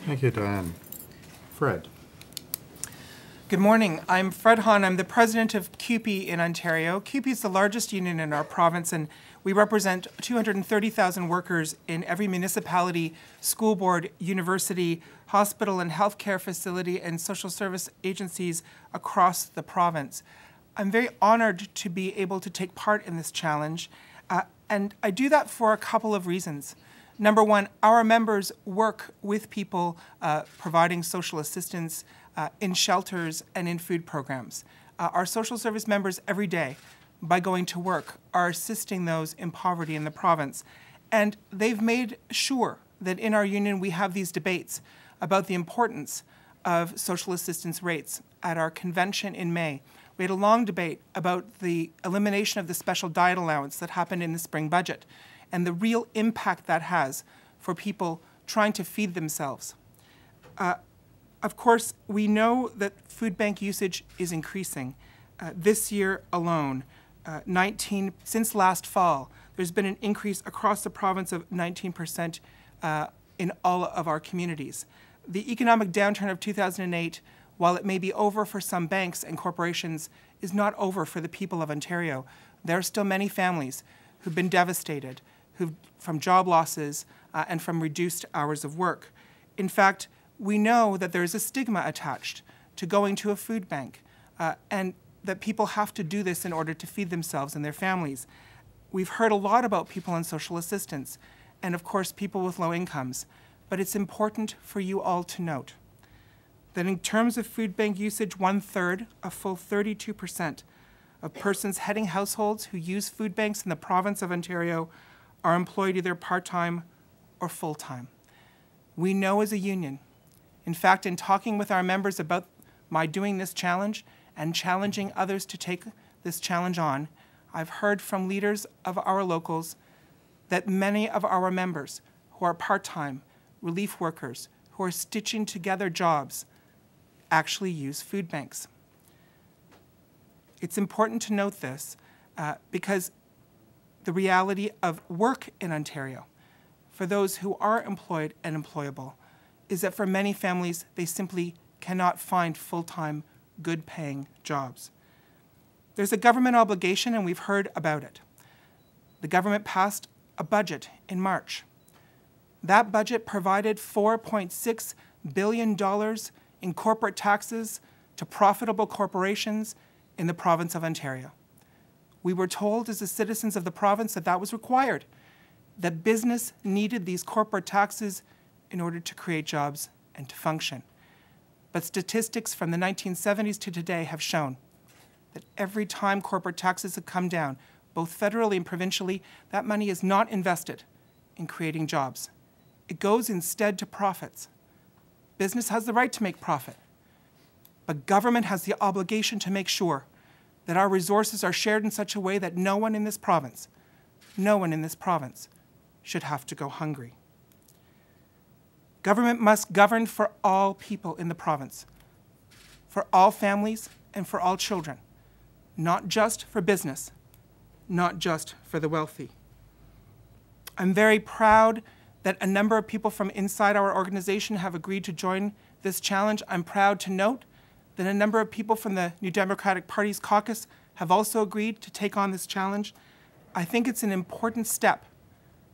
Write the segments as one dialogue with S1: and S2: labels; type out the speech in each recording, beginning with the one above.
S1: Thank you, Diane. Fred.
S2: Good morning. I'm Fred Hahn. I'm the president of CUPE in Ontario. CUPE is the largest union in our province, and we represent 230,000 workers in every municipality, school board, university, hospital and healthcare facility, and social service agencies across the province. I'm very honored to be able to take part in this challenge, and I do that for a couple of reasons. Number one, our members work with people providing social assistance in shelters and in food programs. Our social service members every day, by going to work, are assisting those in poverty in the province. And they've made sure that in our union we have these debates about the importance of social assistance rates. At our convention in May, we had a long debate about the elimination of the special diet allowance that happened in the spring budget and the real impact that has for people trying to feed themselves. Of course, we know that food bank usage is increasing. This year alone, since last fall, there's been an increase across the province of 19% in all of our communities. The economic downturn of 2008, while it may be over for some banks and corporations, is not over for the people of Ontario. There are still many families who've been devastated from job losses and from reduced hours of work. In fact, we know that there is a stigma attached to going to a food bank and that people have to do this in order to feed themselves and their families. We've heard a lot about people on social assistance and, of course, people with low incomes, but it's important for you all to note that in terms of food bank usage, 1/3, a full 32% of persons heading households who use food banks in the province of Ontario are employed either part-time or full-time. We know as a union, in fact, in talking with our members about my doing this challenge and challenging others to take this challenge on, I've heard from leaders of our locals that many of our members who are part-time, relief workers, who are stitching together jobs, actually use food banks. It's important to note this because the reality of work in Ontario, for those who are employed and employable, is that for many families, they simply cannot find full-time, good-paying jobs. There's a government obligation, and we've heard about it. The government passed a budget in March. That budget provided $4.6 billion in corporate taxes to profitable corporations in the province of Ontario. We were told as the citizens of the province that that was required, that business needed these corporate taxes in order to create jobs and to function. But statistics from the 1970s to today have shown that every time corporate taxes have come down, both federally and provincially, that money is not invested in creating jobs. It goes instead to profits. Business has the right to make profit, but government has the obligation to make sure that our resources are shared in such a way that no one in this province should have to go hungry. Government must govern for all people in the province, for all families and for all children, not just for business, not just for the wealthy. I'm very proud that a number of people from inside our organization have agreed to join this challenge. I'm proud to note that a number of people from the New Democratic Party's caucus have also agreed to take on this challenge. I think it's an important step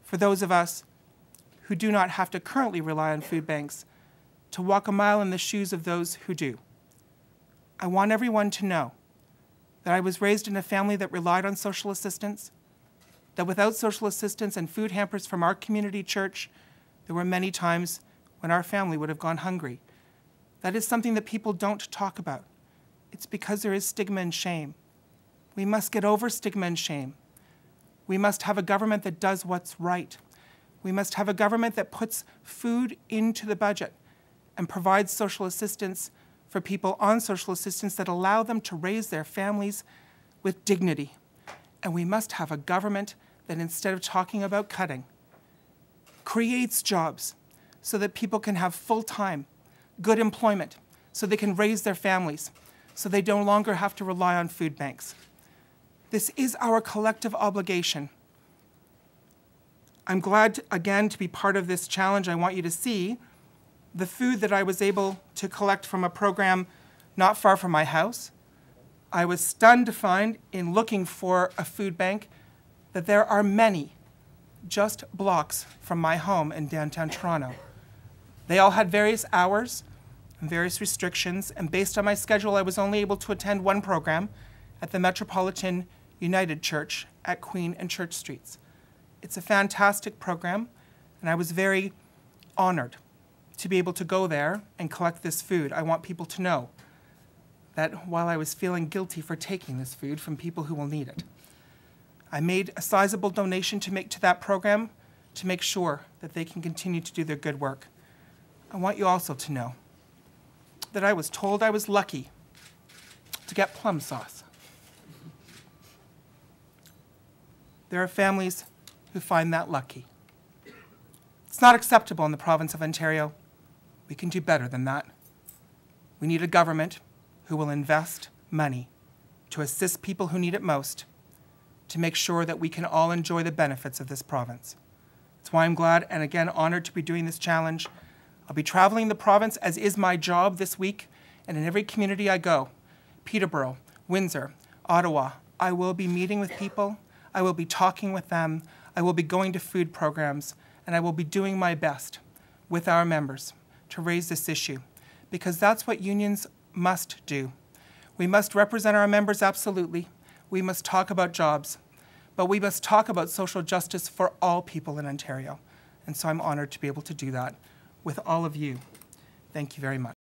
S2: for those of us who do not have to currently rely on food banks to walk a mile in the shoes of those who do. I want everyone to know that I was raised in a family that relied on social assistance, that without social assistance and food hampers from our community church, there were many times when our family would have gone hungry. That is something that people don't talk about. It's because there is stigma and shame. We must get over stigma and shame. We must have a government that does what's right. We must have a government that puts food into the budget and provides social assistance for people on social assistance that allow them to raise their families with dignity. And we must have a government that, instead of talking about cutting, creates jobs so that people can have full-time, good employment, so they can raise their families, so they no longer have to rely on food banks. This is our collective obligation. I'm glad, again, to be part of this challenge. I want you to see the food that I was able to collect from a program not far from my house, I was stunned to find in looking for a food bank that there are many just blocks from my home in downtown Toronto. They all had various hours and various restrictions, and based on my schedule, I was only able to attend one program at the Metropolitan United Church at Queen and Church Streets. It's a fantastic program, and I was very honored to be able to go there and collect this food. I want people to know that while I was feeling guilty for taking this food from people who will need it, I made a sizable donation to make to that program to make sure that they can continue to do their good work. I want you also to know that I was told I was lucky to get plum sauce. There are families who find that lucky. It's not acceptable in the province of Ontario. We can do better than that. We need a government who will invest money to assist people who need it most, to make sure that we can all enjoy the benefits of this province. That's why I'm glad and again honored to be doing this challenge. I'll be traveling the province, as is my job this week, and in every community I go, Peterborough, Windsor, Ottawa, I will be meeting with people, I will be talking with them, I will be going to food programs, and I will be doing my best with our members to raise this issue, because that's what unions must do. We must represent our members absolutely. We must talk about jobs, but we must talk about social justice for all people in Ontario. And so I'm honored to be able to do that with all of you. Thank you very much.